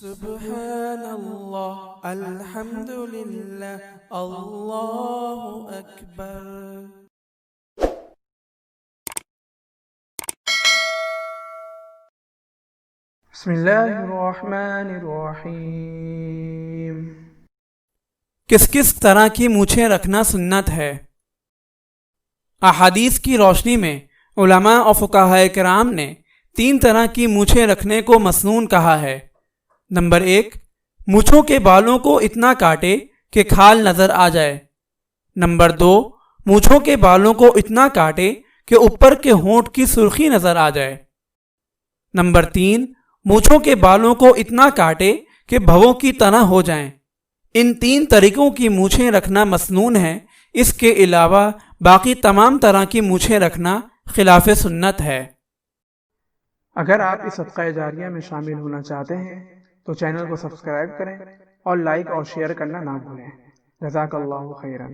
سبحان اللہ، الحمد للہ، اللہ اکبر۔ بسم اللہ الرحمن الرحیم۔ کس کس طرح کی مونچھیں رکھنا سنت ہے؟ احادیث کی روشنی میں علماء اور فقہاء کرام نے 3 طرح کی مونچھیں رکھنے کو مسنون کہا ہے۔ نمبر 1، مونچھوں کے بالوں کو اتنا کاٹے کہ کھال نظر آ جائے۔ نمبر 2، مونچھوں کے بالوں کو اتنا کاٹے کہ اوپر کے ہونٹ کی سرخی نظر آ جائے۔ نمبر 3، مونچھوں کے بالوں کو اتنا کاٹے کہ بھووں کی طرح ہو جائیں۔ ان 3 طریقوں کی مونچھیں رکھنا مسنون ہے۔ اس کے علاوہ باقی تمام طرح کی مونچھیں رکھنا خلاف سنت ہے۔ اگر آپ اس صدقہ جاریہ میں شامل ہونا چاہتے ہیں تو چینل کو سبسکرائب کریں اور لائک اور شیئر کرنا نہ بھولیں۔ جزاک اللہ خیرا۔